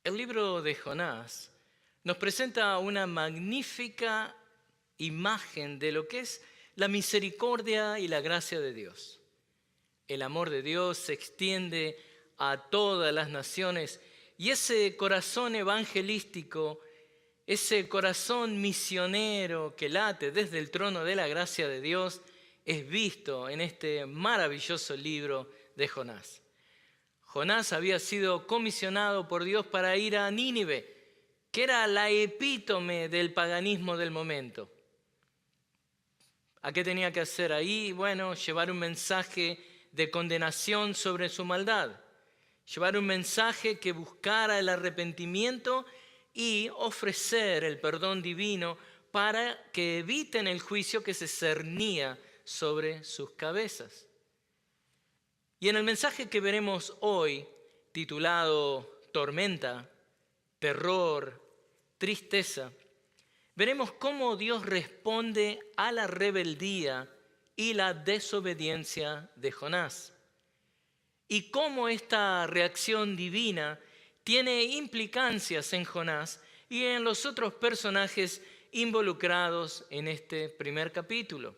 El libro de Jonás nos presenta una magnífica imagen de lo que es la misericordia y la gracia de Dios. El amor de Dios se extiende a todas las naciones y ese corazón evangelístico, ese corazón misionero que late desde el trono de la gracia de Dios, es visto en este maravilloso libro de Jonás. Jonás había sido comisionado por Dios para ir a Nínive, que era la epítome del paganismo del momento. ¿A qué tenía que hacer ahí? Bueno, llevar un mensaje de condenación sobre su maldad. Llevar un mensaje que buscara el arrepentimiento y ofrecer el perdón divino para que eviten el juicio que se cernía sobre sus cabezas. Y en el mensaje que veremos hoy, titulado Tormenta, Terror, Tristeza, veremos cómo Dios responde a la rebeldía y la desobediencia de Jonás. Y cómo esta reacción divina tiene implicancias en Jonás y en los otros personajes involucrados en este primer capítulo.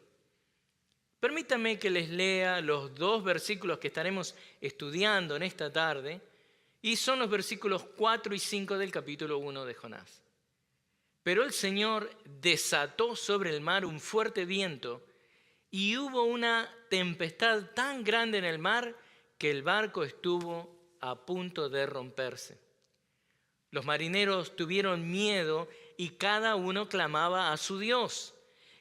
Permítanme que les lea los dos versículos que estaremos estudiando en esta tarde, y son los versículos 4 y 5 del capítulo 1 de Jonás. Pero el Señor desató sobre el mar un fuerte viento, y hubo una tempestad tan grande en el mar que el barco estuvo a punto de romperse. Los marineros tuvieron miedo y cada uno clamaba a su Dios.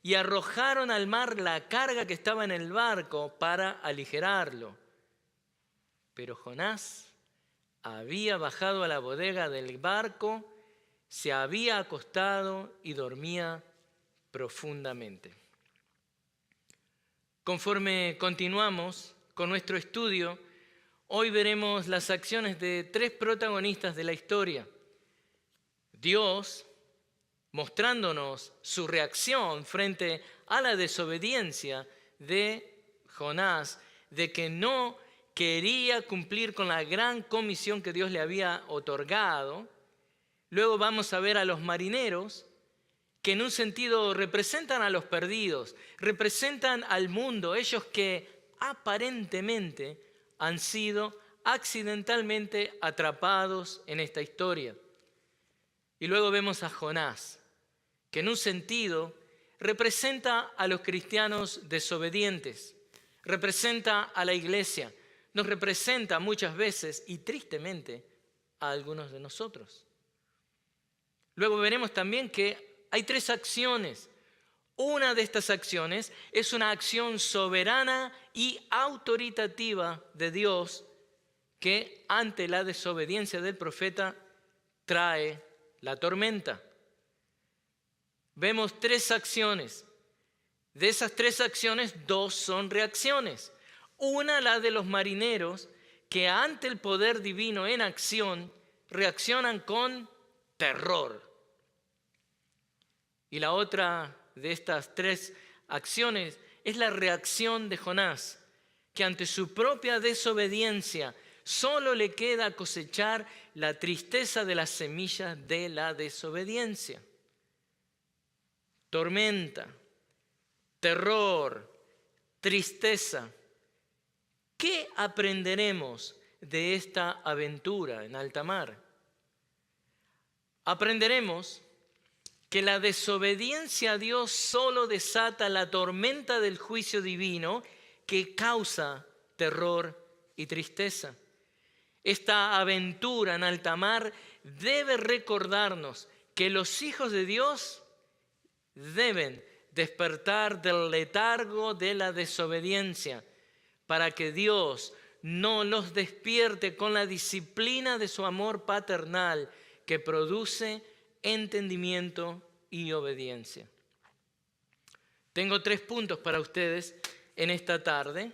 Y arrojaron al mar la carga que estaba en el barco para aligerarlo. Pero Jonás había bajado a la bodega del barco, se había acostado y dormía profundamente. Conforme continuamos con nuestro estudio, hoy veremos las acciones de tres protagonistas de la historia. Dios, mostrándonos su reacción frente a la desobediencia de Jonás, de que no quería cumplir con la gran comisión que Dios le había otorgado. Luego vamos a ver a los marineros, que en un sentido representan a los perdidos, representan al mundo, ellos que aparentemente han sido accidentalmente atrapados en esta historia. Y luego vemos a Jonás, que en un sentido representa a los cristianos desobedientes, representa a la iglesia, nos representa muchas veces y tristemente a algunos de nosotros. Luego veremos también que hay tres acciones. Una de estas acciones es una acción soberana y autoritativa de Dios que ante la desobediencia del profeta trae la tormenta. Vemos tres acciones. De esas tres acciones, dos son reacciones. Una, la de los marineros, que ante el poder divino en acción, reaccionan con terror. Y la otra de estas tres acciones es la reacción de Jonás, que ante su propia desobediencia solo le queda cosechar la tristeza de las semillas de la desobediencia. Tormenta, terror, tristeza. ¿Qué aprenderemos de esta aventura en alta mar? Aprenderemos que la desobediencia a Dios solo desata la tormenta del juicio divino que causa terror y tristeza. Esta aventura en alta mar debe recordarnos que los hijos de Dios deben despertar del letargo de la desobediencia para que Dios no los despierte con la disciplina de su amor paternal que produce entendimiento y obediencia. Tengo 3 puntos para ustedes en esta tarde: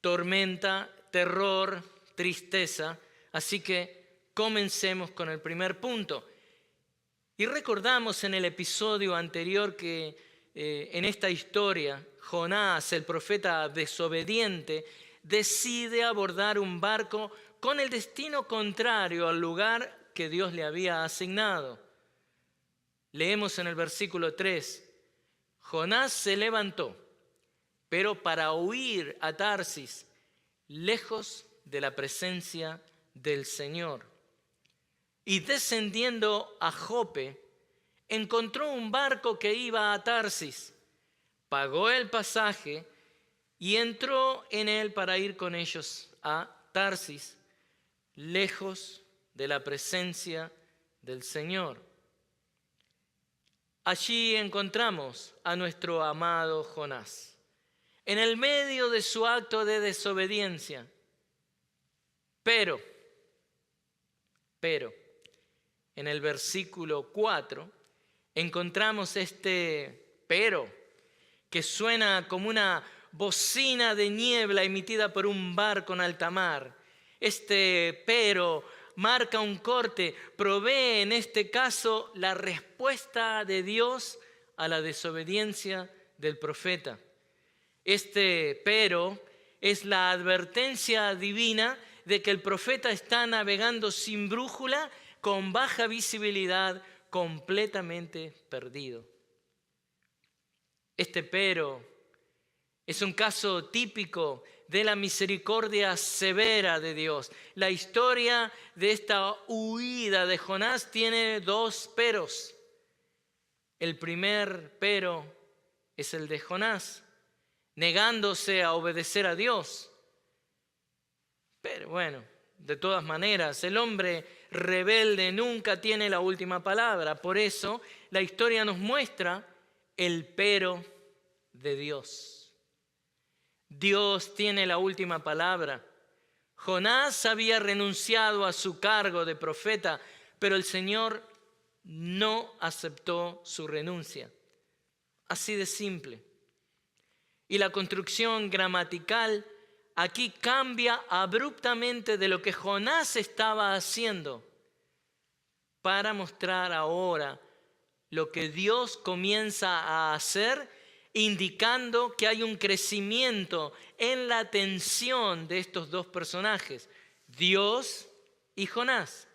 tormenta, terror, tristeza. Así que comencemos con el primer punto. Y recordamos en el episodio anterior que en esta historia, Jonás, el profeta desobediente, decide abordar un barco con el destino contrario al lugar que Dios le había asignado. Leemos en el versículo 3, Jonás se levantó, pero para huir a Tarsis, lejos de la presencia del Señor. Y descendiendo a Jope, encontró un barco que iba a Tarsis, pagó el pasaje y entró en él para ir con ellos a Tarsis, lejos de la presencia del Señor. Allí encontramos a nuestro amado Jonás, en el medio de su acto de desobediencia. Pero, en el versículo 4 encontramos este pero, que suena como una bocina de niebla emitida por un barco en alta mar. Este pero marca un corte, provee en este caso la respuesta de Dios a la desobediencia del profeta. Este pero es la advertencia divina de que el profeta está navegando sin brújula, con baja visibilidad, completamente perdido. Este pero es un caso típico de la misericordia severa de Dios. La historia de esta huida de Jonás tiene dos peros. El primer pero es el de Jonás, negándose a obedecer a Dios. Pero bueno, de todas maneras, el hombre rebelde nunca tiene la última palabra. Por eso la historia nos muestra el pero de Dios. Dios tiene la última palabra. Jonás había renunciado a su cargo de profeta, pero el Señor no aceptó su renuncia. Así de simple. Y la construcción gramatical aquí cambia abruptamente de lo que Jonás estaba haciendo para mostrar ahora lo que Dios comienza a hacer, indicando que hay un crecimiento en la tensión de estos dos personajes, Dios y Jonás.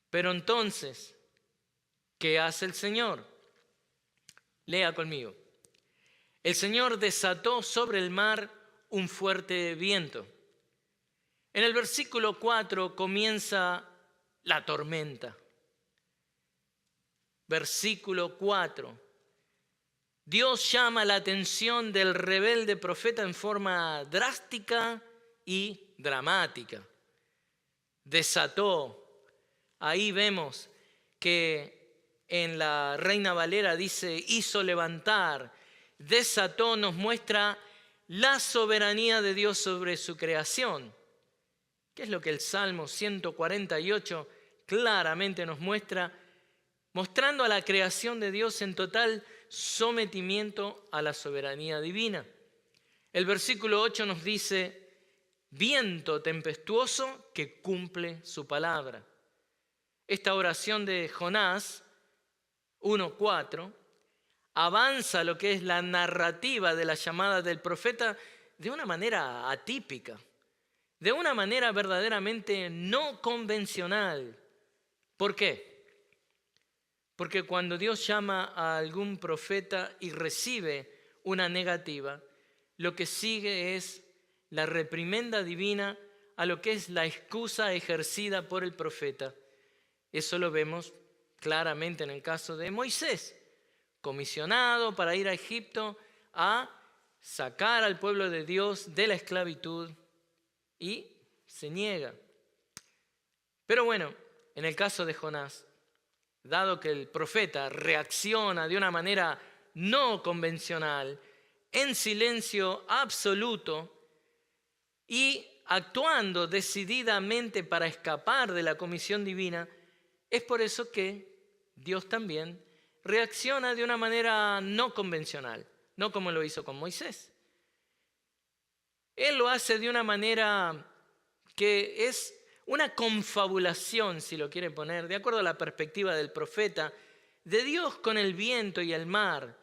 Pero entonces, ¿qué hace el Señor? Lea conmigo. El Señor desató sobre el mar un fuerte viento. En el versículo 4 comienza la tormenta. Versículo 4. Dios llama la atención del rebelde profeta en forma drástica y dramática. Desató. Ahí vemos que en la Reina Valera dice hizo levantar. Desató nos muestra la soberanía de Dios sobre su creación. ¿Qué es lo que el Salmo 148 claramente nos muestra? Mostrando a la creación de Dios en total sometimiento a la soberanía divina. El versículo 8 nos dice, viento tempestuoso que cumple su palabra. Esta oración de Jonás 1:4 avanza lo que es la narrativa de la llamada del profeta de una manera atípica, de una manera verdaderamente no convencional. ¿Por qué? Porque cuando Dios llama a algún profeta y recibe una negativa, lo que sigue es la reprimenda divina a lo que es la excusa ejercida por el profeta. Eso lo vemos claramente en el caso de Moisés, comisionado para ir a Egipto a sacar al pueblo de Dios de la esclavitud y se niega. Pero bueno, en el caso de Jonás, dado que el profeta reacciona de una manera no convencional, en silencio absoluto y actuando decididamente para escapar de la comisión divina, es por eso que Dios también reacciona de una manera no convencional, no como lo hizo con Moisés. Él lo hace de una manera que es una confabulación, si lo quiere poner, de acuerdo a la perspectiva del profeta, de Dios con el viento y el mar,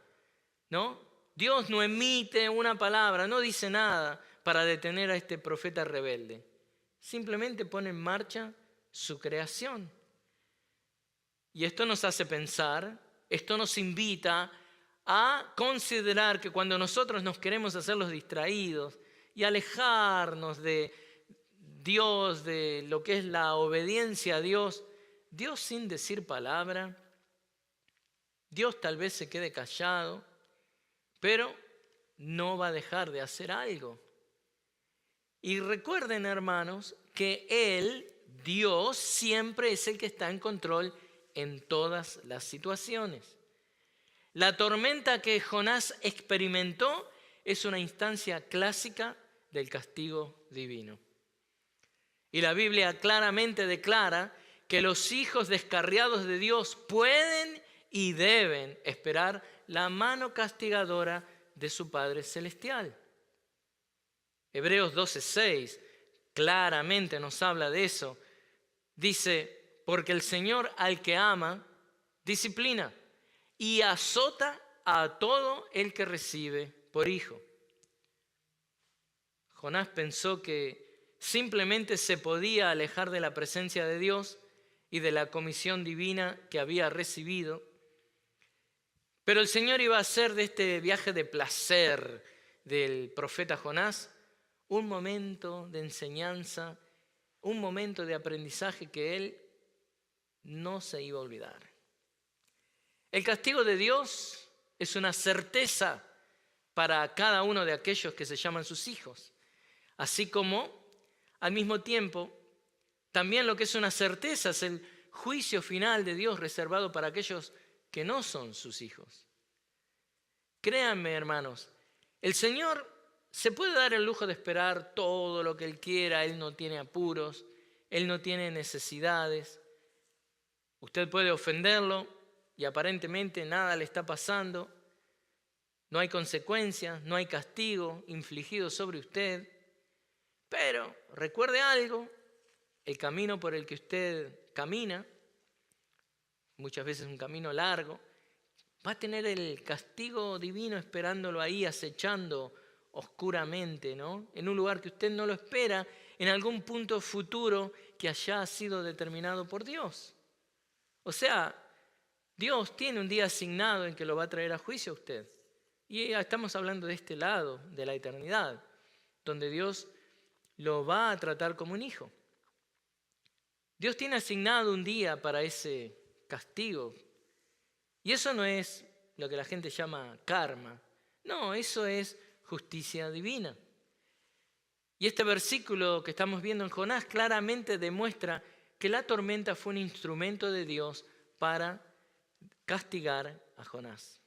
¿no? Dios no emite una palabra, no dice nada para detener a este profeta rebelde. Simplemente pone en marcha su creación. Y esto nos hace pensar, esto nos invita a considerar que cuando nosotros nos queremos hacer los distraídos y alejarnos de Dios, de lo que es la obediencia a Dios, Dios sin decir palabra, Dios tal vez se quede callado, pero no va a dejar de hacer algo. Y recuerden, hermanos, que Él, Dios, siempre es el que está en control en todas las situaciones. La tormenta que Jonás experimentó es una instancia clásica del castigo divino. Y la Biblia claramente declara que los hijos descarriados de Dios pueden y deben esperar la mano castigadora de su Padre Celestial. Hebreos 12:6 claramente nos habla de eso. Dice, porque el Señor al que ama, disciplina y azota a todo el que recibe por hijo. Jonás pensó que simplemente se podía alejar de la presencia de Dios y de la comisión divina que había recibido. Pero el Señor iba a hacer de este viaje de placer del profeta Jonás un momento de enseñanza, un momento de aprendizaje que él no se iba a olvidar. El castigo de Dios es una certeza para cada uno de aquellos que se llaman sus hijos, así como al mismo tiempo también lo que es una certeza es el juicio final de Dios reservado para aquellos que no son sus hijos. Créanme, hermanos, el Señor se puede dar el lujo de esperar todo lo que Él quiera. Él no tiene apuros, Él no tiene necesidades. Usted puede ofenderlo y aparentemente nada le está pasando. No hay consecuencias, no hay castigo infligido sobre usted. Pero recuerde algo, el camino por el que usted camina, muchas veces un camino largo, va a tener el castigo divino esperándolo ahí, acechando oscuramente, ¿no? En un lugar que usted no lo espera, en algún punto futuro que haya sido determinado por Dios. O sea, Dios tiene un día asignado en que lo va a traer a juicio a usted. Y estamos hablando de este lado, de la eternidad, donde Dios lo va a tratar como un hijo. Dios tiene asignado un día para ese castigo. Y eso no es lo que la gente llama karma. No, eso es justicia divina. Y este versículo que estamos viendo en Jonás claramente demuestra que la tormenta fue un instrumento de Dios para castigar a Jonás.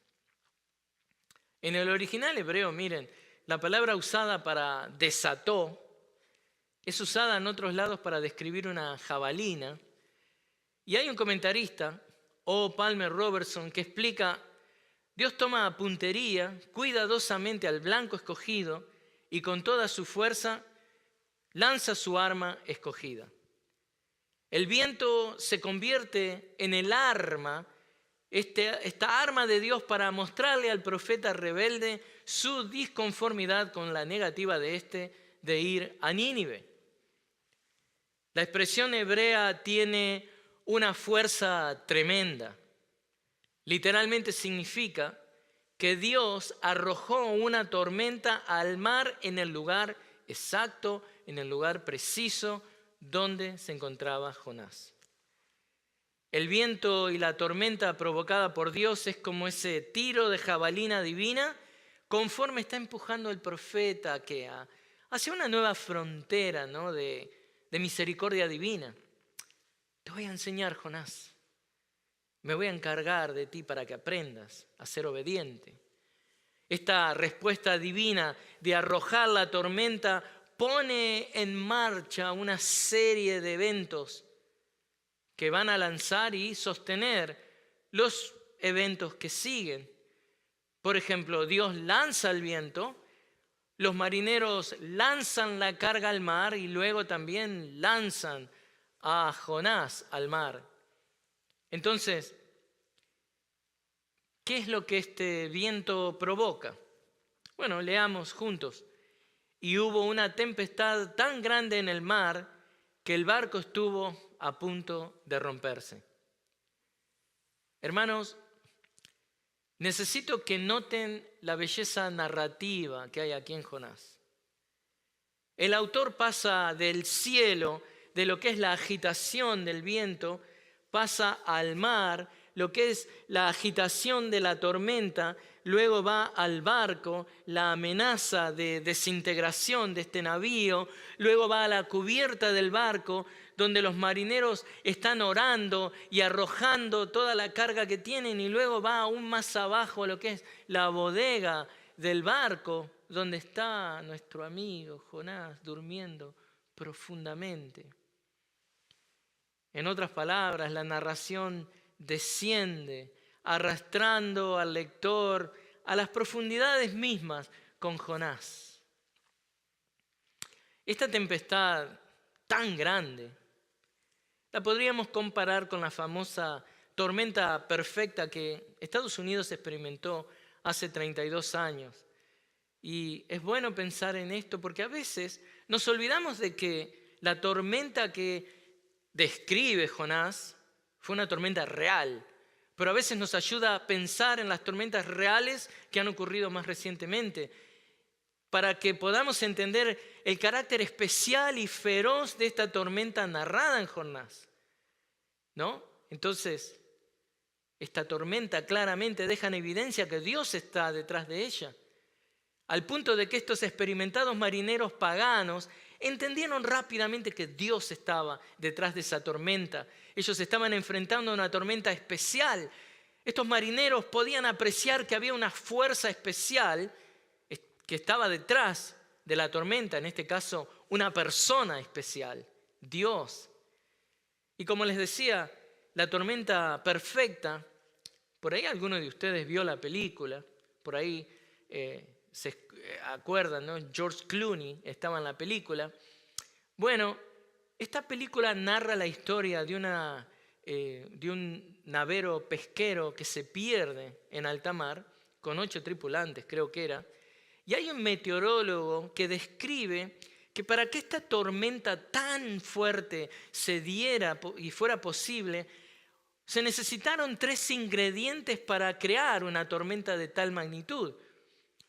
En el original hebreo, miren, la palabra usada para desató es usada en otros lados para describir una jabalina. Y hay un comentarista, O. Palmer Robertson, que explica: Dios toma a puntería cuidadosamente al blanco escogido y con toda su fuerza lanza su arma escogida. El viento se convierte en el arma, esta arma de Dios para mostrarle al profeta rebelde su disconformidad con la negativa de ir a Nínive. La expresión hebrea tiene una fuerza tremenda. Literalmente significa que Dios arrojó una tormenta al mar en el lugar exacto, en el lugar preciso donde se encontraba Jonás. El viento y la tormenta provocada por Dios es como ese tiro de jabalina divina conforme está empujando al profeta hacia una nueva frontera, ¿no? de misericordia divina. Te voy a enseñar, Jonás. Me voy a encargar de ti para que aprendas a ser obediente. Esta respuesta divina de arrojar la tormenta pone en marcha una serie de eventos que van a lanzar y sostener los eventos que siguen. Por ejemplo, Dios lanza el viento, los marineros lanzan la carga al mar y luego también lanzan a Jonás al mar. Entonces, ¿qué es lo que este viento provoca? Bueno, leamos juntos. Y hubo una tempestad tan grande en el mar que el barco estuvo a punto de romperse. Hermanos, necesito que noten la belleza narrativa que hay aquí en Jonás. El autor pasa del cielo, de lo que es la agitación del viento, pasa al mar, lo que es la agitación de la tormenta, luego va al barco, la amenaza de desintegración de este navío, luego va a la cubierta del barco, donde los marineros están orando y arrojando toda la carga que tienen, y luego va aún más abajo a lo que es la bodega del barco, donde está nuestro amigo Jonás durmiendo profundamente. En otras palabras, la narración desciende, arrastrando al lector a las profundidades mismas con Jonás. Esta tempestad tan grande la podríamos comparar con la famosa tormenta perfecta que Estados Unidos experimentó hace 32 años. Y es bueno pensar en esto porque a veces nos olvidamos de que la tormenta que describe Jonás fue una tormenta real, pero a veces nos ayuda a pensar en las tormentas reales que han ocurrido más recientemente, para que podamos entender el carácter especial y feroz de esta tormenta narrada en Jonás, ¿no? Entonces, esta tormenta claramente deja en evidencia que Dios está detrás de ella, al punto de que estos experimentados marineros paganos entendieron rápidamente que Dios estaba detrás de esa tormenta. Ellos estaban enfrentando una tormenta especial. Estos marineros podían apreciar que había una fuerza especial que estaba detrás de la tormenta, en este caso una persona especial, Dios. Y como les decía, la tormenta perfecta, por ahí alguno de ustedes vio la película, por ahí se acuerdan, ¿no? George Clooney estaba en la película. Bueno, esta película narra la historia de un navero pesquero que se pierde en alta mar, con 8 tripulantes creo que era, y hay un meteorólogo que describe que para que esta tormenta tan fuerte se diera y fuera posible, se necesitaron 3 ingredientes para crear una tormenta de tal magnitud.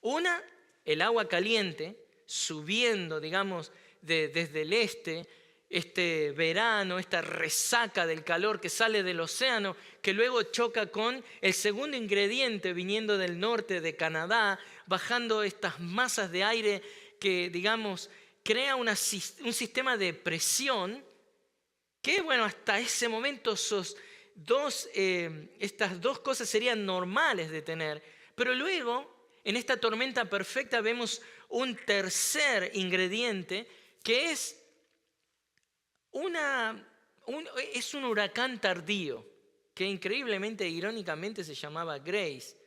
Una, el agua caliente, subiendo, digamos, desde el este verano, esta resaca del calor que sale del océano, que luego choca con el segundo ingrediente viniendo del norte de Canadá, bajando estas masas de aire que, digamos, crea un sistema de presión que, bueno, hasta ese momento estas dos cosas serían normales de tener, pero luego en esta tormenta perfecta vemos un tercer ingrediente que es un huracán tardío, que increíblemente, irónicamente se llamaba Grace.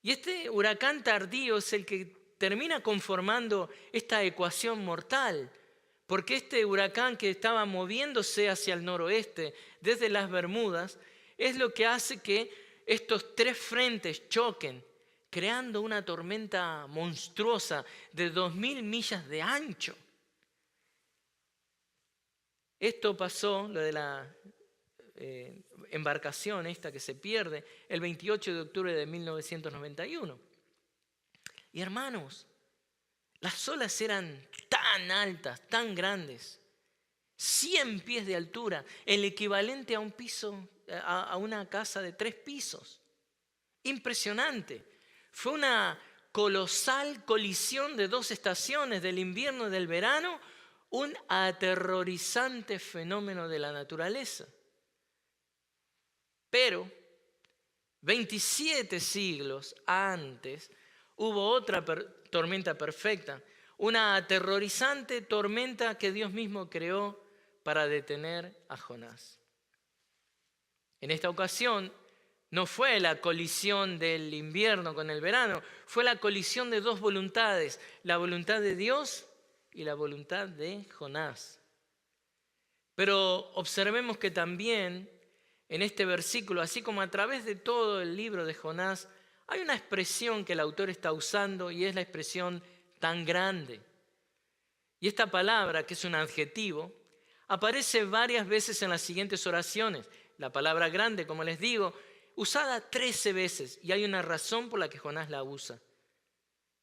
Y este huracán tardío es el que termina conformando esta ecuación mortal, porque este huracán que estaba moviéndose hacia el noroeste desde las Bermudas es lo que hace que estos 3 frentes choquen, creando una tormenta monstruosa de 2.000 millas de ancho. Esto pasó, lo de la embarcación esta que se pierde, el 28 de octubre de 1991. Y hermanos, las olas eran tan altas, tan grandes, 100 pies de altura, el equivalente a un piso, a una casa de 3 pisos. Impresionante. Fue una colosal colisión de 2 estaciones, del invierno y del verano, un aterrorizante fenómeno de la naturaleza. Pero 27 siglos antes hubo otra tormenta perfecta, una aterrorizante tormenta que Dios mismo creó para detener a Jonás. En esta ocasión no fue la colisión del invierno con el verano, fue la colisión de 2 voluntades, la voluntad de Dios y la voluntad de Jonás. Pero observemos que también en este versículo, así como a través de todo el libro de Jonás, hay una expresión que el autor está usando y es la expresión tan grande. Y esta palabra, que es un adjetivo, aparece varias veces en las siguientes oraciones. La palabra grande, como les digo, usada 13 veces, y hay una razón por la que Jonás la usa.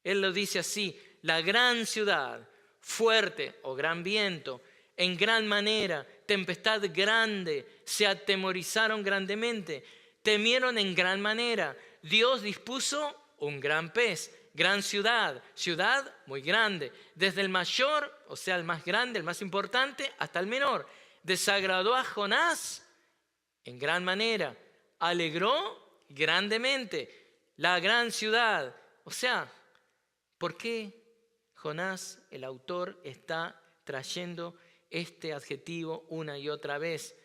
Él lo dice así: la gran ciudad, fuerte o gran viento, en gran manera, tempestad grande, se atemorizaron grandemente, temieron en gran manera. Dios dispuso un gran pez, gran ciudad, ciudad muy grande, desde el mayor, o sea, el más grande, el más importante, hasta el menor. Desagradó a Jonás en gran manera, alegró grandemente la gran ciudad. O sea, ¿por qué Jonás, el autor, está trayendo este adjetivo una y otra vez?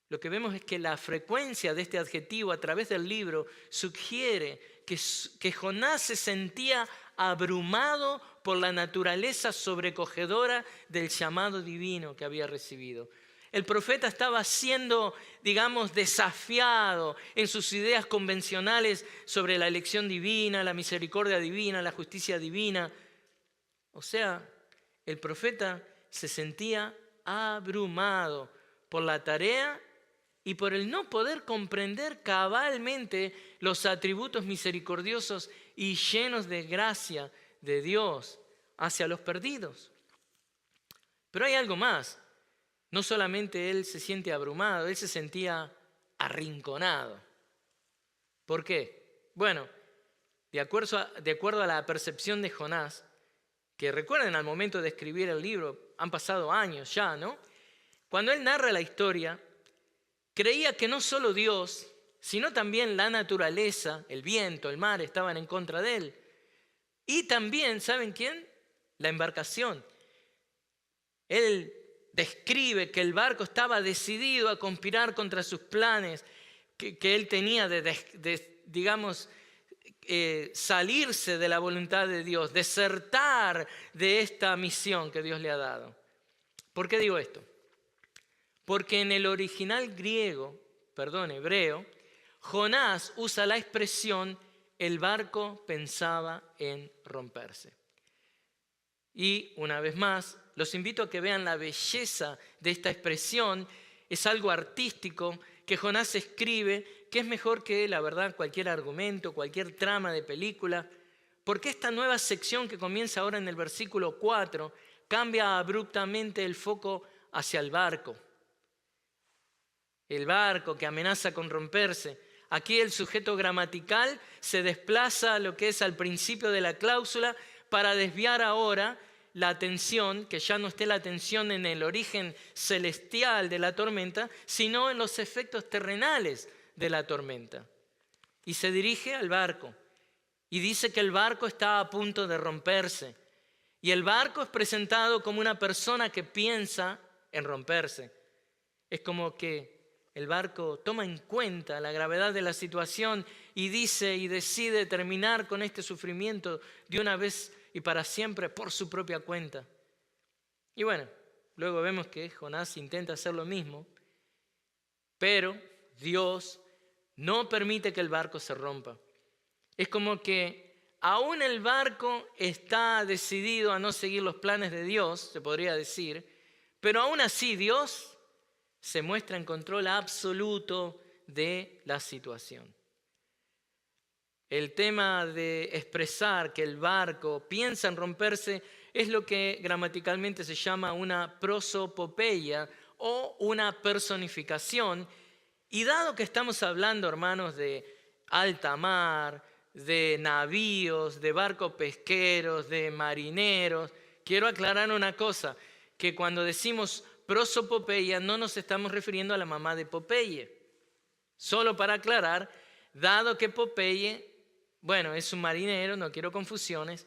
Lo que vemos es que la frecuencia de este adjetivo a través del libro sugiere que Jonás se sentía abrumado por la naturaleza sobrecogedora del llamado divino que había recibido. El profeta estaba siendo, digamos, desafiado en sus ideas convencionales sobre la elección divina, la misericordia divina, la justicia divina. O sea, el profeta se sentía abrumado por la tarea y por el no poder comprender cabalmente los atributos misericordiosos y llenos de gracia de Dios hacia los perdidos. Pero hay algo más. No solamente él se siente abrumado, él se sentía arrinconado. ¿Por qué? Bueno, de acuerdo a la percepción de Jonás, que recuerden al momento de escribir el libro, han pasado años ya, ¿no? Cuando él narra la historia, creía que no solo Dios, sino también la naturaleza, el viento, el mar, estaban en contra de él. Y también, ¿saben quién? La embarcación. Él describe que el barco estaba decidido a conspirar contra sus planes que él tenía digamos, salirse de la voluntad de Dios, desertar de esta misión que Dios le ha dado. ¿Por qué digo esto? Porque en el original hebreo, Jonás usa la expresión el barco pensaba en romperse. Y una vez más, los invito a que vean la belleza de esta expresión. Es algo artístico que Jonás escribe, que es mejor que, la verdad, cualquier argumento, cualquier trama de película, porque esta nueva sección que comienza ahora en el versículo 4 cambia abruptamente el foco hacia el barco. El barco que amenaza con romperse. Aquí el sujeto gramatical se desplaza a lo que es al principio de la cláusula para desviar ahora la atención, que ya no esté la atención en el origen celestial de la tormenta, sino en los efectos terrenales de la tormenta. Y se dirige al barco y dice que el barco está a punto de romperse. Y el barco es presentado como una persona que piensa en romperse. Es como que el barco toma en cuenta la gravedad de la situación y dice y decide terminar con este sufrimiento de una vez y para siempre por su propia cuenta. Y bueno, luego vemos que Jonás intenta hacer lo mismo, pero Dios no permite que el barco se rompa. Es como que aún el barco está decidido a no seguir los planes de Dios, se podría decir, pero aún así Dios se muestra en control absoluto de la situación. El tema de expresar que el barco piensa en romperse es lo que gramaticalmente se llama una prosopopeia o una personificación. Y dado que estamos hablando, hermanos, de alta mar, de navíos, de barcos pesqueros, de marineros, quiero aclarar una cosa, que cuando decimos prosopopeia no nos estamos refiriendo a la mamá de Popeye. Solo para aclarar, dado que Popeye, bueno, es un marinero, no quiero confusiones,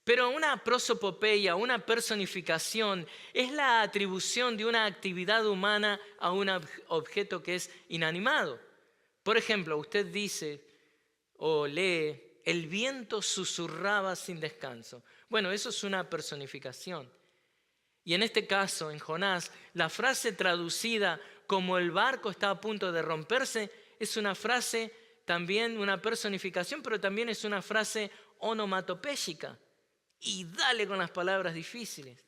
pero una prosopopeia, una personificación, es la atribución de una actividad humana a un objeto que es inanimado. Por ejemplo, usted dice o lee, el viento susurraba sin descanso. Bueno, eso es una personificación. Y en este caso, en Jonás, la frase traducida como el barco está a punto de romperse es una frase también, una personificación, pero también es una frase onomatopéyica. Y dale con las palabras difíciles.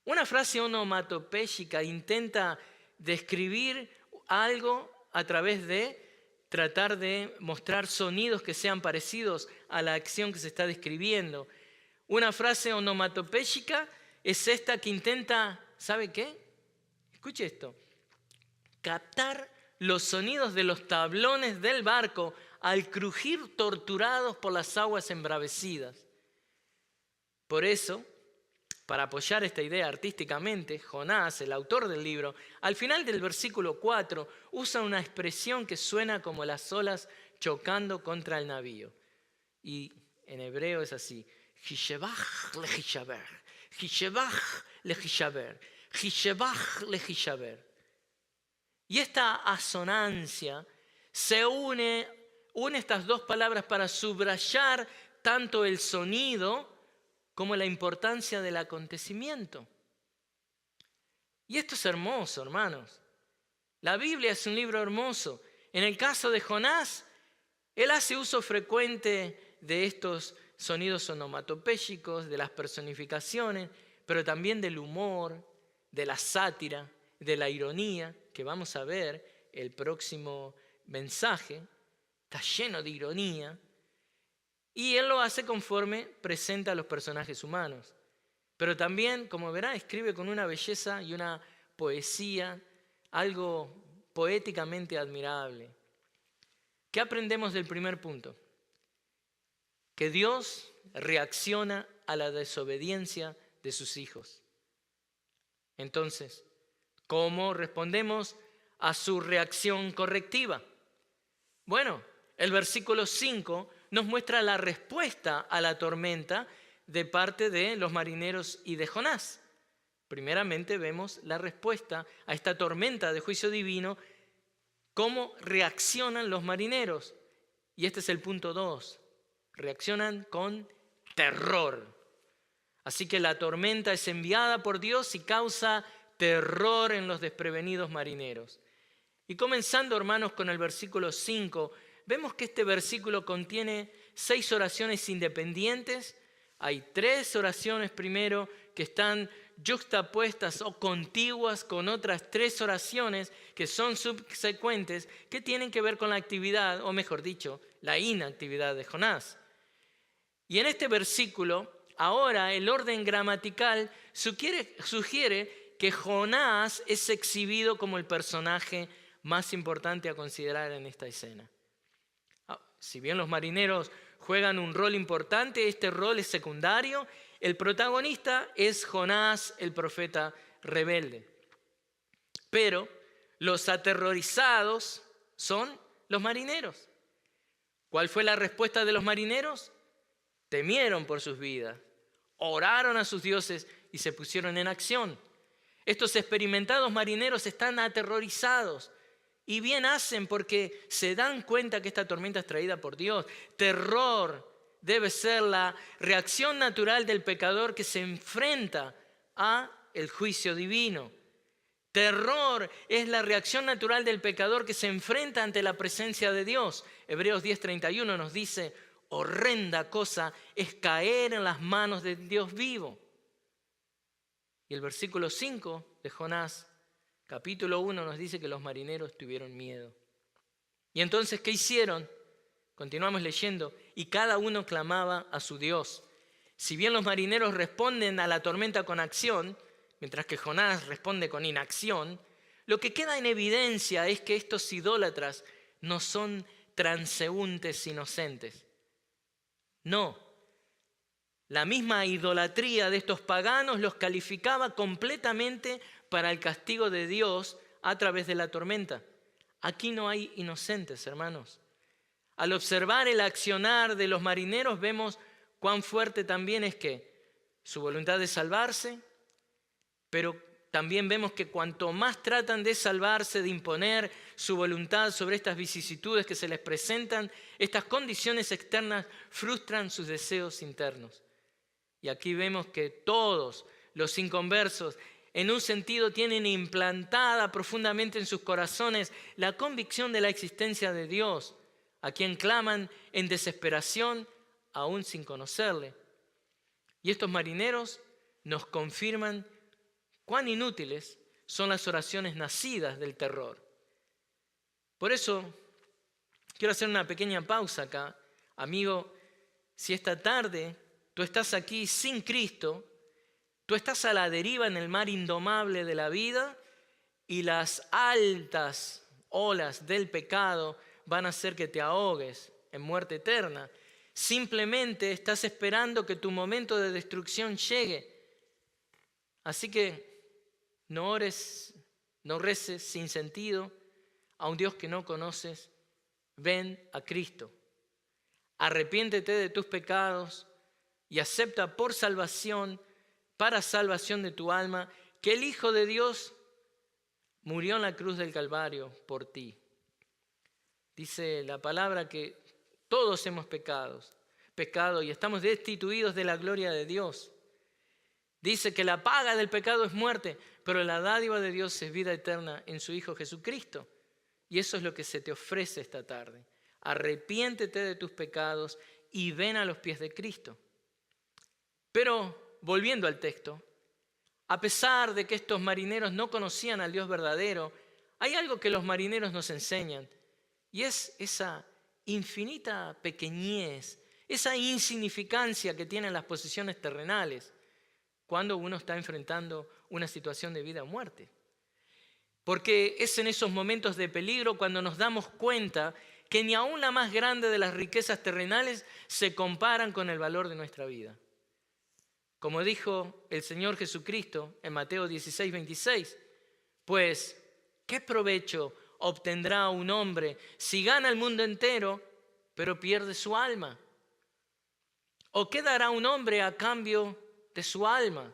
Una frase onomatopéyica intenta describir algo a través de tratar de mostrar sonidos que sean parecidos a la acción que se está describiendo. Una frase onomatopéyica es esta que intenta, ¿sabe qué? Escuche esto. Captar los sonidos de los tablones del barco al crujir torturados por las aguas embravecidas. Por eso, para apoyar esta idea artísticamente, Jonás, el autor del libro, al final del versículo 4, usa una expresión que suena como las olas chocando contra el navío. Y en hebreo es así: Hishebach lehishaber, Hishebach lehishaber, Hishebach lehishaber. Y esta asonancia se une estas dos palabras para subrayar tanto el sonido como la importancia del acontecimiento. Y esto es hermoso, hermanos. La Biblia es un libro hermoso. En el caso de Jonás, él hace uso frecuente de estos sonidos onomatopéyicos, de las personificaciones, pero también del humor, de la sátira, de la ironía, que vamos a ver el próximo mensaje. Está lleno de ironía. Y él lo hace conforme presenta a los personajes humanos. Pero también, como verá, escribe con una belleza y una poesía, algo poéticamente admirable. ¿Qué aprendemos del primer punto? Que Dios reacciona a la desobediencia de sus hijos. Entonces, ¿cómo respondemos a su reacción correctiva? Bueno, el versículo 5 nos muestra la respuesta a la tormenta de parte de los marineros y de Jonás. Primeramente vemos la respuesta a esta tormenta de juicio divino, cómo reaccionan los marineros. Y este es el punto 2. Reaccionan con terror. Así que la tormenta es enviada por Dios y causa terror en los desprevenidos marineros. Y comenzando, hermanos, con el versículo 5, vemos que este versículo contiene 6 oraciones independientes. Hay 3 oraciones primero que están yuxtapuestas o contiguas con otras 3 oraciones que son subsecuentes, que tienen que ver con la actividad, o mejor dicho, la inactividad de Jonás. Y en este versículo, ahora el orden gramatical sugiere que Jonás es exhibido como el personaje más importante a considerar en esta escena. Si bien los marineros juegan un rol importante, este rol es secundario. El protagonista es Jonás, el profeta rebelde. Pero los aterrorizados son los marineros. ¿Cuál fue la respuesta de los marineros? Temieron por sus vidas, oraron a sus dioses y se pusieron en acción. Estos experimentados marineros están aterrorizados. Y bien hacen porque se dan cuenta que esta tormenta es traída por Dios. Terror debe ser la reacción natural del pecador que se enfrenta a el juicio divino. Terror es la reacción natural del pecador que se enfrenta ante la presencia de Dios. Hebreos 10:31 nos dice: horrenda cosa es caer en las manos de Dios vivo. Y el versículo 5 de Jonás, capítulo 1, nos dice que los marineros tuvieron miedo. Y entonces, ¿qué hicieron? Continuamos leyendo. Y cada uno clamaba a su Dios. Si bien los marineros responden a la tormenta con acción, mientras que Jonás responde con inacción, lo que queda en evidencia es que estos idólatras no son transeúntes inocentes. No. La misma idolatría de estos paganos los calificaba completamente para el castigo de Dios a través de la tormenta. Aquí no hay inocentes, hermanos. Al observar el accionar de los marineros vemos cuán fuerte también es que su voluntad de salvarse, pero también vemos que cuanto más tratan de salvarse, de imponer su voluntad sobre estas vicisitudes que se les presentan, estas condiciones externas frustran sus deseos internos. Y aquí vemos que todos los inconversos, en un sentido, tienen implantada profundamente en sus corazones la convicción de la existencia de Dios, a quien claman en desesperación, aún sin conocerle. Y estos marineros nos confirman cuán inútiles son las oraciones nacidas del terror. Por eso, quiero hacer una pequeña pausa acá. Amigo, si esta tarde tú estás aquí sin Cristo, tú estás a la deriva en el mar indomable de la vida y las altas olas del pecado van a hacer que te ahogues en muerte eterna. Simplemente estás esperando que tu momento de destrucción llegue. Así que no ores, no reces sin sentido a un Dios que no conoces. Ven a Cristo. Arrepiéntete de tus pecados y acepta por salvación, para salvación de tu alma, que el Hijo de Dios murió en la cruz del Calvario por ti. Dice la palabra que todos hemos pecado y estamos destituidos de la gloria de Dios. Dice que la paga del pecado es muerte, pero la dádiva de Dios es vida eterna en su Hijo Jesucristo. Y eso es lo que se te ofrece esta tarde. Arrepiéntete de tus pecados y ven a los pies de Cristo. Pero, volviendo al texto, a pesar de que estos marineros no conocían al Dios verdadero, hay algo que los marineros nos enseñan, y es esa infinita pequeñez, esa insignificancia que tienen las posesiones terrenales cuando uno está enfrentando una situación de vida o muerte. Porque es en esos momentos de peligro cuando nos damos cuenta que ni aún la más grande de las riquezas terrenales se comparan con el valor de nuestra vida. Como dijo el Señor Jesucristo en Mateo 16, 26, pues, ¿qué provecho obtendrá un hombre si gana el mundo entero, pero pierde su alma? ¿O qué dará un hombre a cambio de su alma?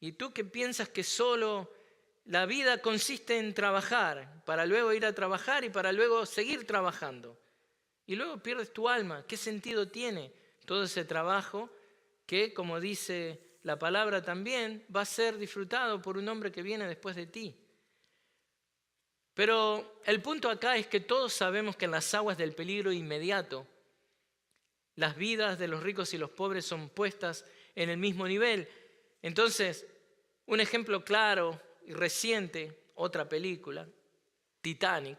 ¿Y tú que piensas que solo la vida consiste en trabajar, para luego ir a trabajar y para luego seguir trabajando? Y luego pierdes tu alma. ¿Qué sentido tiene todo ese trabajo que, como dice la palabra también, va a ser disfrutado por un hombre que viene después de ti? Pero el punto acá es que todos sabemos que en las aguas del peligro inmediato, las vidas de los ricos y los pobres son puestas en el mismo nivel. Entonces, un ejemplo claro y reciente, otra película, Titanic.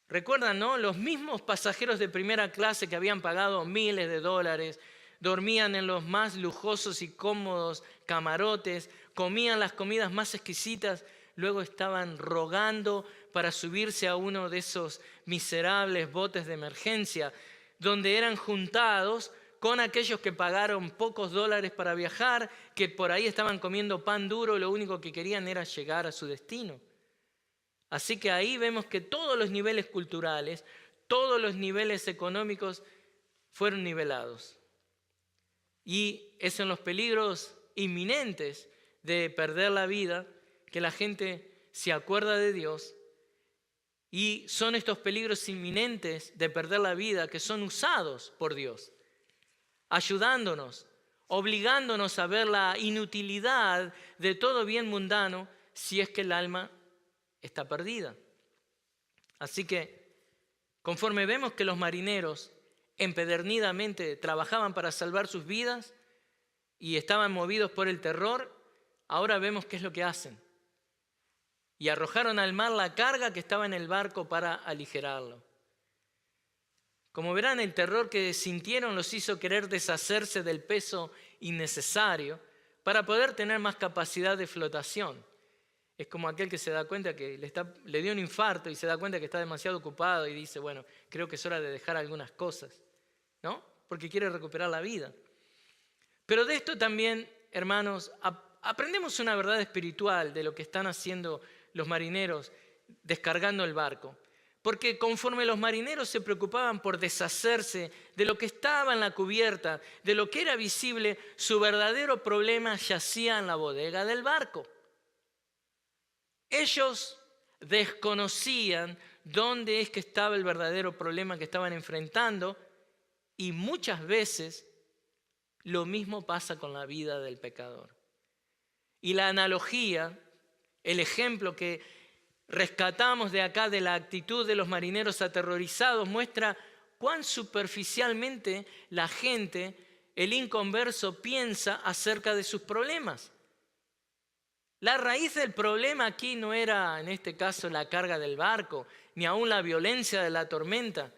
¿Recuerdan, no? Los mismos pasajeros de primera clase que habían pagado miles de dólares, dormían en los más lujosos y cómodos camarotes, comían las comidas más exquisitas, luego estaban rogando para subirse a uno de esos miserables botes de emergencia, donde eran juntados con aquellos que pagaron pocos dólares para viajar, que por ahí estaban comiendo pan duro, lo único que querían era llegar a su destino. Así que ahí vemos que todos los niveles culturales, todos los niveles económicos fueron nivelados. Y es en los peligros inminentes de perder la vida que la gente se acuerda de Dios, y son estos peligros inminentes de perder la vida que son usados por Dios, ayudándonos, obligándonos a ver la inutilidad de todo bien mundano si es que el alma está perdida. Así que, conforme vemos que los marineros empedernidamente trabajaban para salvar sus vidas y estaban movidos por el terror, ahora vemos qué es lo que hacen. Y arrojaron al mar la carga que estaba en el barco para aligerarlo. Como verán, el terror que sintieron los hizo querer deshacerse del peso innecesario para poder tener más capacidad de flotación. Es como aquel que se da cuenta que le dio un infarto y se da cuenta que está demasiado ocupado y dice, bueno, creo que es hora de dejar algunas cosas, ¿no? Porque quiere recuperar la vida. Pero de esto también, hermanos, aprendemos una verdad espiritual de lo que están haciendo los marineros descargando el barco. Porque conforme los marineros se preocupaban por deshacerse de lo que estaba en la cubierta, de lo que era visible, su verdadero problema yacía en la bodega del barco. Ellos desconocían dónde es que estaba el verdadero problema que estaban enfrentando, y muchas veces lo mismo pasa con la vida del pecador. Y la analogía, el ejemplo que rescatamos de acá de la actitud de los marineros aterrorizados muestra cuán superficialmente la gente el inconverso piensa acerca de sus problemas. La raíz del problema aquí no era, en este caso, la carga del barco, ni aún la violencia de la tormenta,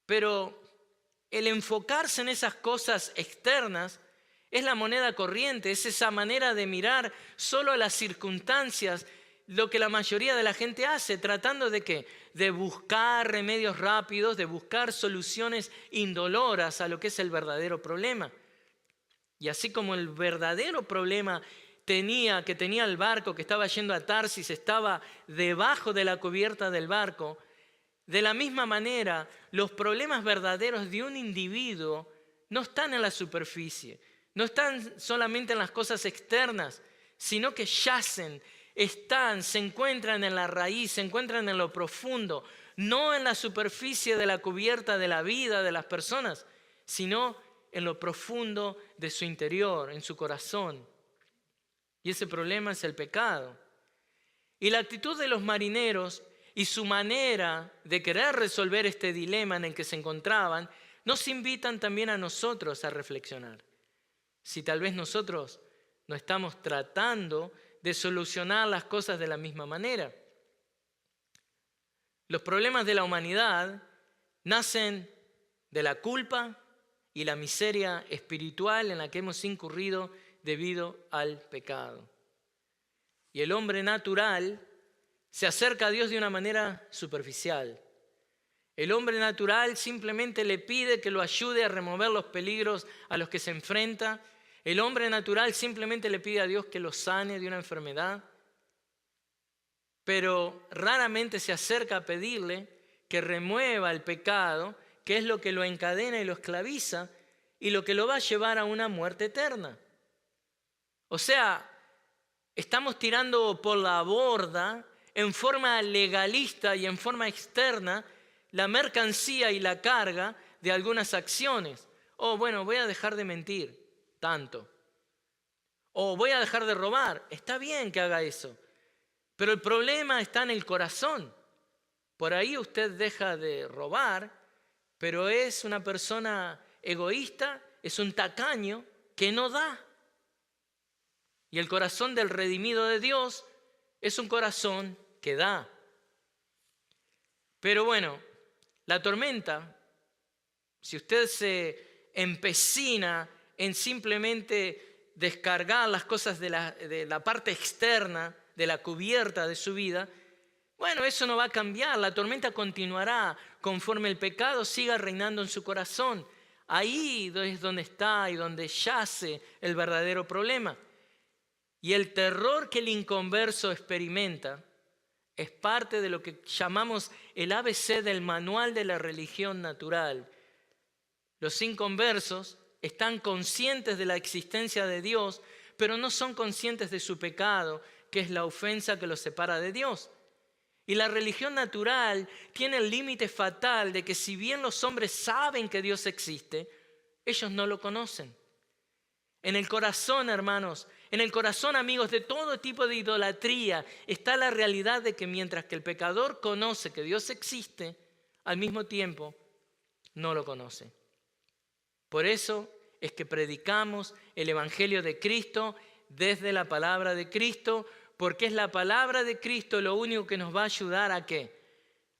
pero el enfocarse en esas cosas externas es la moneda corriente, es esa manera de mirar solo a las circunstancias, lo que la mayoría de la gente hace, tratando de ¿qué? De buscar remedios rápidos, de buscar soluciones indoloras a lo que es el verdadero problema. Y así como el verdadero problema que tenía el barco que estaba yendo a Tarsis, estaba debajo de la cubierta del barco, de la misma manera, los problemas verdaderos de un individuo no están en la superficie, no están solamente en las cosas externas, sino que yacen, se encuentran en la raíz, se encuentran en lo profundo, no en la superficie de la cubierta de la vida de las personas, sino en lo profundo de su interior, en su corazón. Y ese problema es el pecado. Y la actitud de los marineros y su manera de querer resolver este dilema en el que se encontraban, nos invitan también a nosotros a reflexionar. Si tal vez nosotros no estamos tratando de solucionar las cosas de la misma manera. Los problemas de la humanidad nacen de la culpa y la miseria espiritual en la que hemos incurrido debido al pecado. Y el hombre natural se acerca a Dios de una manera superficial. El hombre natural simplemente le pide que lo ayude a remover los peligros a los que se enfrenta. El hombre natural simplemente le pide a Dios que lo sane de una enfermedad. Pero raramente se acerca a pedirle que remueva el pecado, que es lo que lo encadena y lo esclaviza y lo que lo va a llevar a una muerte eterna. O sea, estamos tirando por la borda en forma legalista y en forma externa la mercancía y la carga de algunas acciones. Bueno, voy a dejar de mentir tanto. Voy a dejar de robar. Está bien que haga eso. Pero el problema está en el corazón. Por ahí usted deja de robar, pero es una persona egoísta, es un tacaño que no da. Y el corazón del redimido de Dios es un corazón que da. Pero bueno, la tormenta, si usted se empecina en simplemente descargar las cosas de la parte externa, de la cubierta de su vida, bueno, eso no va a cambiar. La tormenta continuará conforme el pecado siga reinando en su corazón. Ahí es donde está y donde yace el verdadero problema. Y el terror que el inconverso experimenta es parte de lo que llamamos el ABC del manual de la religión natural. Los inconversos están conscientes de la existencia de Dios, pero no son conscientes de su pecado, que es la ofensa que los separa de Dios. Y la religión natural tiene el límite fatal de que si bien los hombres saben que Dios existe, ellos no lo conocen. En el corazón, hermanos, en el corazón, amigos, de todo tipo de idolatría está la realidad de que mientras que el pecador conoce que Dios existe, al mismo tiempo no lo conoce. Por eso es que predicamos el Evangelio de Cristo desde la palabra de Cristo, porque es la palabra de Cristo lo único que nos va a ayudar ¿a qué?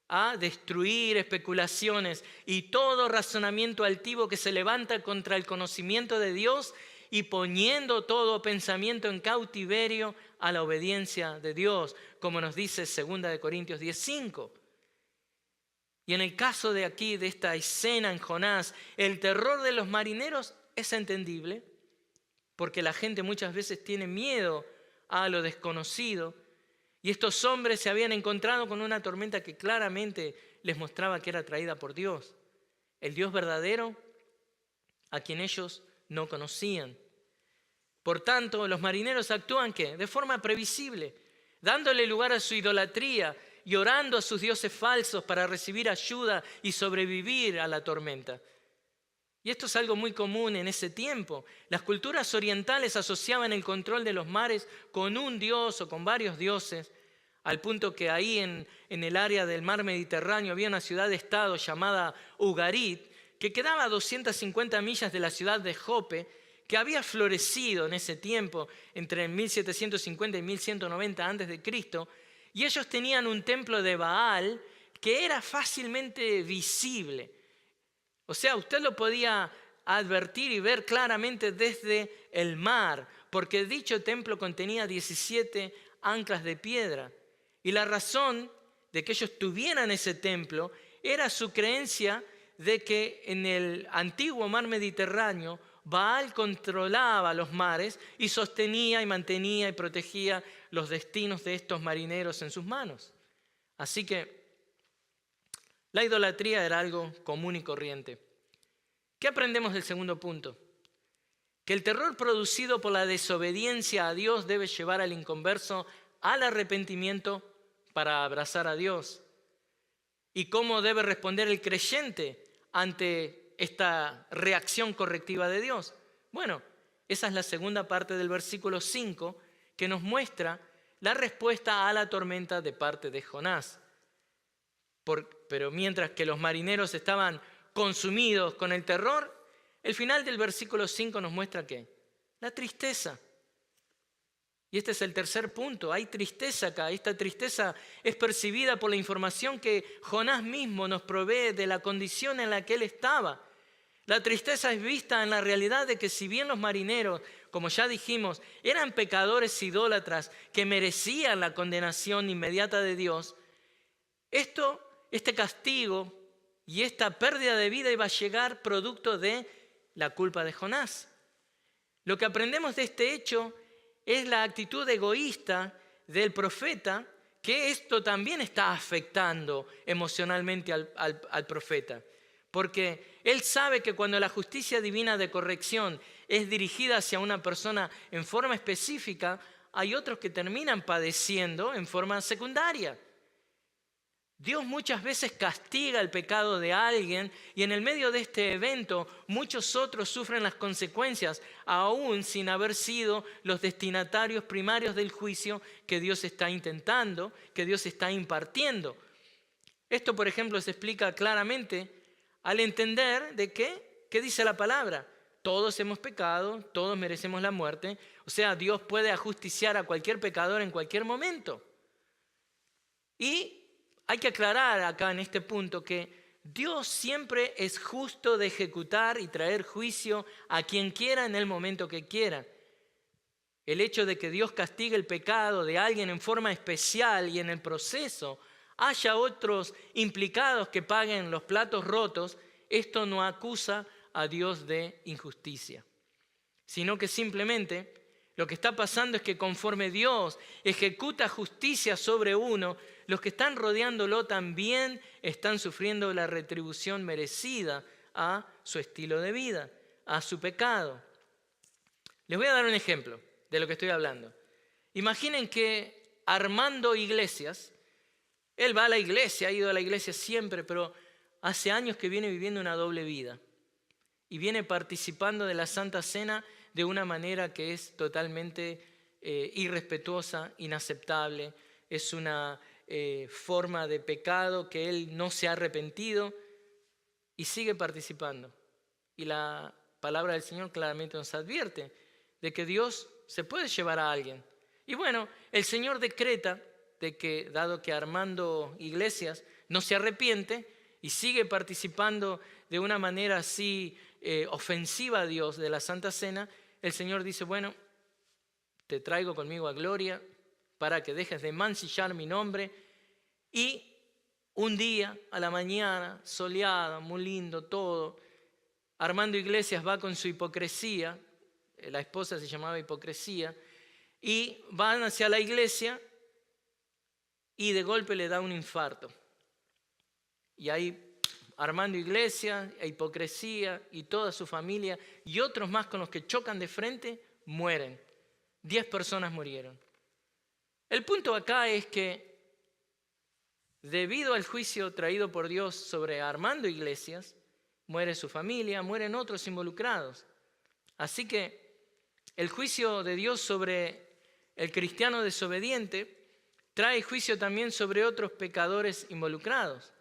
A destruir especulaciones y todo razonamiento altivo que se levanta contra el conocimiento de Dios y poniendo todo pensamiento en cautiverio a la obediencia de Dios, como nos dice 2 Corintios 10:5. Y en el caso de aquí, de esta escena en Jonás, el terror de los marineros es entendible, porque la gente muchas veces tiene miedo a lo desconocido, y estos hombres se habían encontrado con una tormenta que claramente les mostraba que era traída por Dios, el Dios verdadero a quien ellos no conocían. Por tanto, los marineros actúan ¿qué? De forma previsible, dándole lugar a su idolatría y orando a sus dioses falsos para recibir ayuda y sobrevivir a la tormenta. Y esto es algo muy común en ese tiempo. Las culturas orientales asociaban el control de los mares con un dios o con varios dioses, al punto que ahí en el área del mar Mediterráneo había una ciudad-estado llamada Ugarit, que quedaba a 250 millas de la ciudad de Jope, que había florecido en ese tiempo, entre 1750 y 1190 a.C., y ellos tenían un templo de Baal que era fácilmente visible. O sea, usted lo podía advertir y ver claramente desde el mar, porque dicho templo contenía 17 anclas de piedra. Y la razón de que ellos tuvieran ese templo era su creencia de que en el antiguo mar Mediterráneo Baal controlaba los mares y sostenía y mantenía y protegía los destinos de estos marineros en sus manos. Así que la idolatría era algo común y corriente. ¿Qué aprendemos del segundo punto? Que el terror producido por la desobediencia a Dios debe llevar al inconverso al arrepentimiento para abrazar a Dios. ¿Y cómo debe responder el creyente ante esta reacción correctiva de Dios? Bueno, esa es la segunda parte del versículo 5 que nos muestra la respuesta a la tormenta de parte de Jonás. Pero mientras que los marineros estaban consumidos con el terror, el final del versículo 5 nos muestra ¿qué? La tristeza. Y este es el tercer punto, hay tristeza acá. Esta tristeza es percibida por la información que Jonás mismo nos provee de la condición en la que él estaba. La tristeza es vista en la realidad de que si bien los marineros, como ya dijimos, eran pecadores idólatras que merecían la condenación inmediata de Dios, este castigo y esta pérdida de vida iba a llegar producto de la culpa de Jonás. Lo que aprendemos de este hecho es la actitud egoísta del profeta, que esto también está afectando emocionalmente al profeta. Porque él sabe que cuando la justicia divina de corrección es dirigida hacia una persona en forma específica, hay otros que terminan padeciendo en forma secundaria. Dios muchas veces castiga el pecado de alguien y en el medio de este evento muchos otros sufren las consecuencias, aún sin haber sido los destinatarios primarios del juicio que Dios está intentando, que Dios está impartiendo. Esto, por ejemplo, se explica claramente al entender de ¿qué dice la palabra? Todos hemos pecado, todos merecemos la muerte. O sea, Dios puede ajusticiar a cualquier pecador en cualquier momento. Y hay que aclarar acá en este punto que Dios siempre es justo de ejecutar y traer juicio a quien quiera en el momento que quiera. El hecho de que Dios castigue el pecado de alguien en forma especial y en el proceso haya otros implicados que paguen los platos rotos, esto no acusa a Dios de injusticia, sino que simplemente lo que está pasando es que conforme Dios ejecuta justicia sobre uno, los que están rodeándolo también están sufriendo la retribución merecida a su estilo de vida, a su pecado. Les voy a dar un ejemplo de lo que estoy hablando. Imaginen que Armando Iglesias, él va a la iglesia, ha ido a la iglesia siempre, pero hace años que viene viviendo una doble vida y viene participando de la Santa Cena de una manera que es totalmente irrespetuosa, inaceptable. Es una forma de pecado que él no se ha arrepentido y sigue participando. Y la palabra del Señor claramente nos advierte de que Dios se puede llevar a alguien. Y bueno, el Señor decreta de que, dado que Armando Iglesias no se arrepiente y sigue participando de una manera así ofensiva a Dios de la Santa Cena, el Señor dice, bueno, te traigo conmigo a gloria para que dejes de mancillar mi nombre. Y un día a la mañana, soleada, muy lindo todo, Armando Iglesias va con su hipocresía, la esposa se llamaba Hipocresía, y van hacia la iglesia y de golpe le da un infarto. Y ahí Armando Iglesias, Hipocresía y toda su familia y otros más con los que chocan de frente mueren. 10 personas murieron. El punto acá es que debido al juicio traído por Dios sobre Armando Iglesias, muere su familia, mueren otros involucrados. Así que el juicio de Dios sobre el cristiano desobediente trae juicio también sobre otros pecadores involucrados.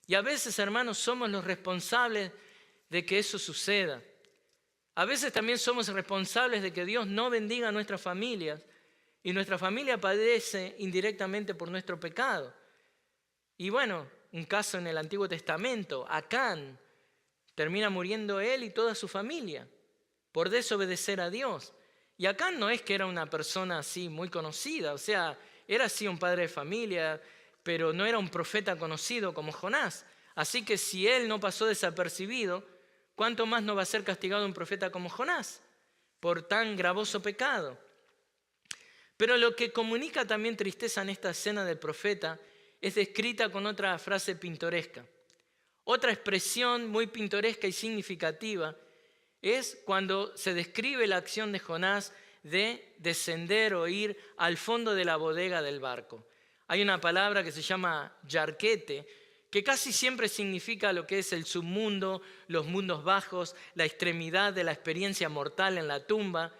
Y a veces, hermanos, somos los responsables de que eso suceda. A veces también somos responsables de que Dios no bendiga a nuestras familias y nuestra familia padece indirectamente por nuestro pecado. Y bueno, un caso en el Antiguo Testamento, Acán, termina muriendo él y toda su familia por desobedecer a Dios. Y Acán no es que era una persona así muy conocida, o sea, era así un padre de familia, pero no era un profeta conocido como Jonás. Así que si él no pasó desapercibido, ¿cuánto más no va a ser castigado un profeta como Jonás por tan gravoso pecado? Pero lo que comunica también tristeza en esta escena del profeta es descrita con otra frase pintoresca. Otra expresión muy pintoresca y significativa es cuando se describe la acción de Jonás de descender o ir al fondo de la bodega del barco. Hay una palabra que se llama yarquete, que casi siempre significa lo que es el submundo, los mundos bajos, la extremidad de la experiencia mortal en la tumba.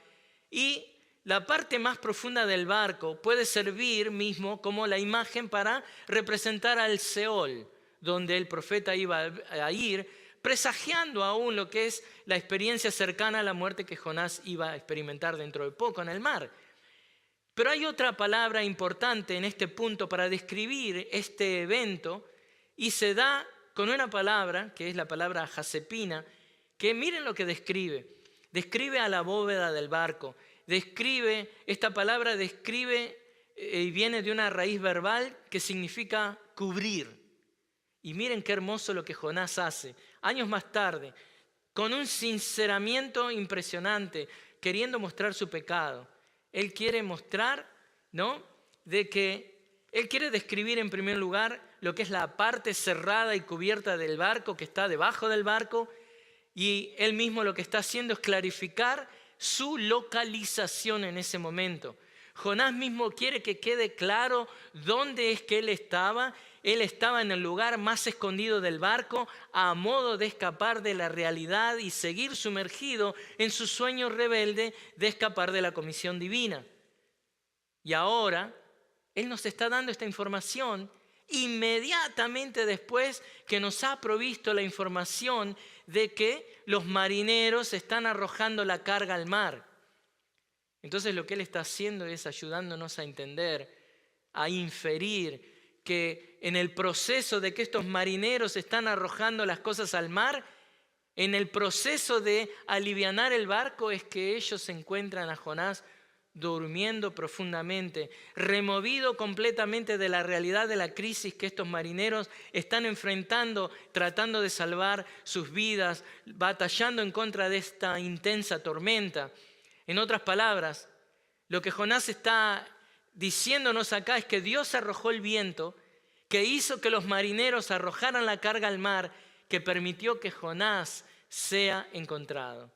Y la parte más profunda del barco puede servir mismo como la imagen para representar al Seol, donde el profeta iba a ir, presagiando aún lo que es la experiencia cercana a la muerte que Jonás iba a experimentar dentro de poco en el mar. Pero hay otra palabra importante en este punto para describir este evento, y se da con una palabra, que es la palabra jasepina, que miren lo que describe. Describe a la bóveda del barco. Esta palabra describe y viene de una raíz verbal que significa cubrir. Y miren qué hermoso lo que Jonás hace. Años más tarde, con un sinceramiento impresionante, queriendo mostrar su pecado. Él quiere mostrar, ¿no?, de que él quiere describir en primer lugar lo que es la parte cerrada y cubierta del barco, que está debajo del barco, y él mismo lo que está haciendo es clarificar su localización en ese momento. Jonás mismo quiere que quede claro dónde es que él estaba. Él estaba en el lugar más escondido del barco, a modo de escapar de la realidad y seguir sumergido en su sueño rebelde de escapar de la comisión divina. Y ahora él nos está dando esta información inmediatamente después que nos ha provisto la información de que los marineros están arrojando la carga al mar. Entonces lo que él está haciendo es ayudándonos a entender, a inferir que en el proceso de que estos marineros están arrojando las cosas al mar, en el proceso de alivianar el barco es que ellos encuentran a Jonás durmiendo profundamente, removido completamente de la realidad de la crisis que estos marineros están enfrentando, tratando de salvar sus vidas, batallando en contra de esta intensa tormenta. En otras palabras, lo que Jonás está diciéndonos acá es que Dios arrojó el viento, que hizo que los marineros arrojaran la carga al mar, que permitió que Jonás sea encontrado.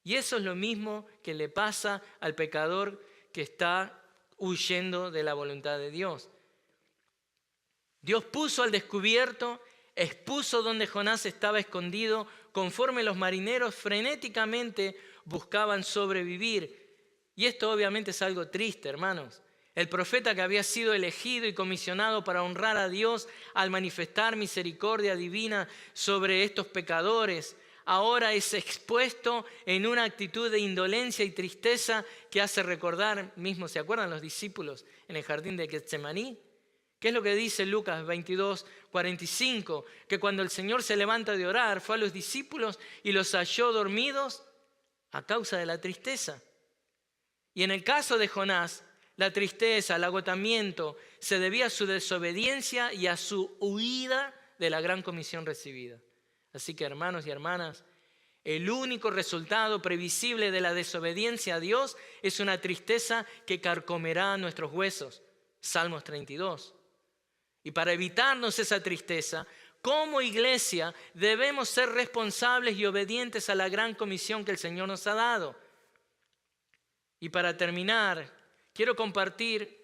Y eso es lo mismo que le pasa al pecador que está huyendo de la voluntad de Dios. Dios puso al descubierto, expuso donde Jonás estaba escondido, conforme los marineros frenéticamente buscaban sobrevivir. Y esto obviamente es algo triste, hermanos. El profeta que había sido elegido y comisionado para honrar a Dios al manifestar misericordia divina sobre estos pecadores, ahora es expuesto en una actitud de indolencia y tristeza que hace recordar mismo, ¿se acuerdan los discípulos en el jardín de Getsemaní? ¿Qué es lo que dice Lucas 22:45? Que cuando el Señor se levanta de orar, fue a los discípulos y los halló dormidos a causa de la tristeza. Y en el caso de Jonás, la tristeza, el agotamiento, se debía a su desobediencia y a su huida de la gran comisión recibida. Así que, hermanos y hermanas, el único resultado previsible de la desobediencia a Dios es una tristeza que carcomerá nuestros huesos. Salmos 32. Y para evitarnos esa tristeza, como iglesia debemos ser responsables y obedientes a la gran comisión que el Señor nos ha dado. Y para terminar, quiero compartir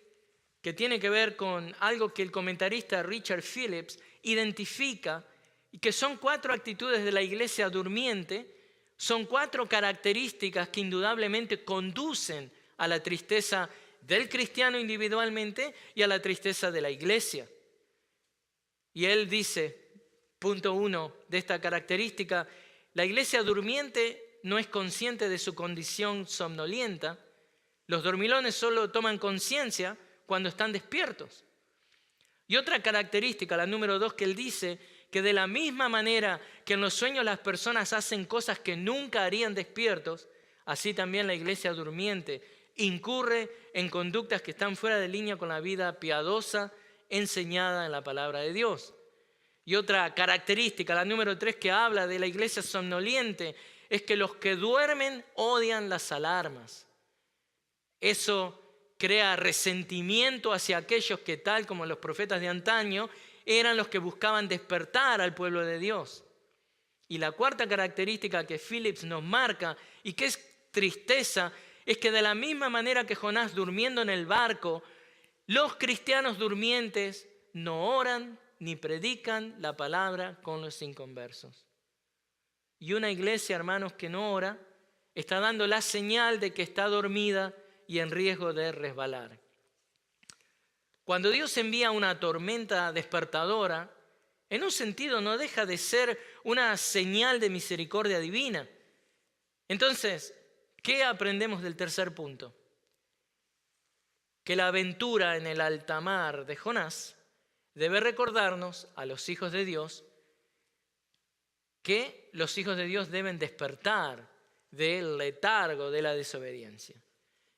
que tiene que ver con algo que el comentarista Richard Phillips identifica, y que son 4 actitudes de la iglesia durmiente, son 4 características que indudablemente conducen a la tristeza del cristiano individualmente y a la tristeza de la iglesia. Y él dice, punto 1 de esta característica, La iglesia durmiente no es consciente de su condición somnolienta. Los dormilones solo toman conciencia cuando están despiertos. Y otra característica, la número 2, que él dice que de la misma manera que en los sueños las personas hacen cosas que nunca harían despiertos, así también la iglesia durmiente incurre en conductas que están fuera de línea con la vida piadosa enseñada en la palabra de Dios. Y otra característica, la número 3, que habla de la iglesia somnoliente, es que los que duermen odian las alarmas. Eso crea resentimiento hacia aquellos que, tal como los profetas de antaño, eran los que buscaban despertar al pueblo de Dios. Y la cuarta característica que Phillips nos marca, y que es tristeza, es que de la misma manera que Jonás durmiendo en el barco, los cristianos durmientes no oran ni predican la palabra con los inconversos. Y una iglesia, hermanos, que no ora, está dando la señal de que está dormida y en riesgo de resbalar. Cuando Dios envía una tormenta despertadora, en un sentido no deja de ser una señal de misericordia divina. Entonces, ¿qué aprendemos del tercer punto? Que la aventura en el alta mar de Jonás debe recordarnos a los hijos de Dios que los hijos de Dios deben despertar del letargo de la desobediencia.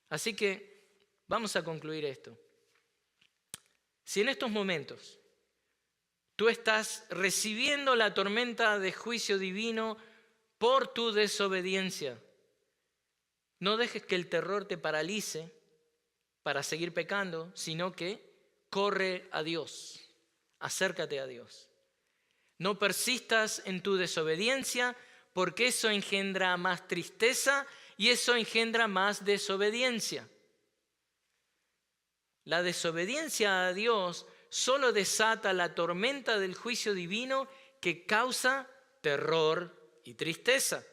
Así que vamos a concluir esto. Si en estos momentos tú estás recibiendo la tormenta de juicio divino por tu desobediencia, no dejes que el terror te paralice para seguir pecando, sino que corre a Dios, acércate a Dios. No persistas en tu desobediencia, porque eso engendra más tristeza y eso engendra más desobediencia. La desobediencia a Dios solo desata la tormenta del juicio divino que causa terror y tristeza.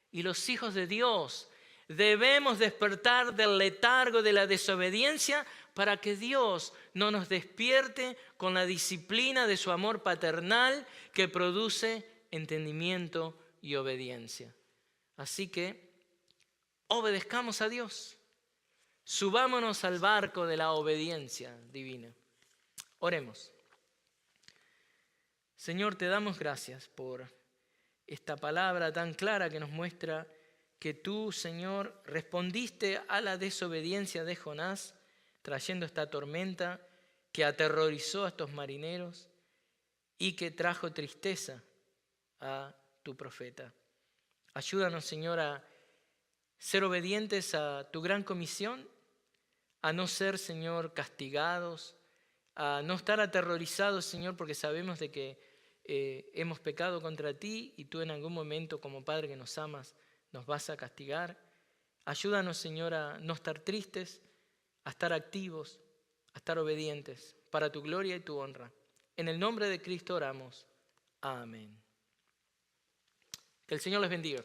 Y los hijos de Dios debemos despertar del letargo de la desobediencia para que Dios no nos despierte con la disciplina de su amor paternal que produce entendimiento y obediencia. Así que obedezcamos a Dios. Subámonos al barco de la obediencia divina. Oremos. Señor, te damos gracias por esta palabra tan clara que nos muestra que tú, Señor, respondiste a la desobediencia de Jonás, trayendo esta tormenta que aterrorizó a estos marineros y que trajo tristeza a tu profeta. Ayúdanos, Señor, a ser obedientes a tu gran comisión, a no ser, Señor, castigados, a no estar aterrorizados, Señor, porque sabemos de que hemos pecado contra ti y tú en algún momento, como Padre que nos amas, nos vas a castigar. Ayúdanos, Señor, a no estar tristes, a estar activos, a estar obedientes, para tu gloria y tu honra. En el nombre de Cristo oramos. Amén. Que el Señor les bendiga.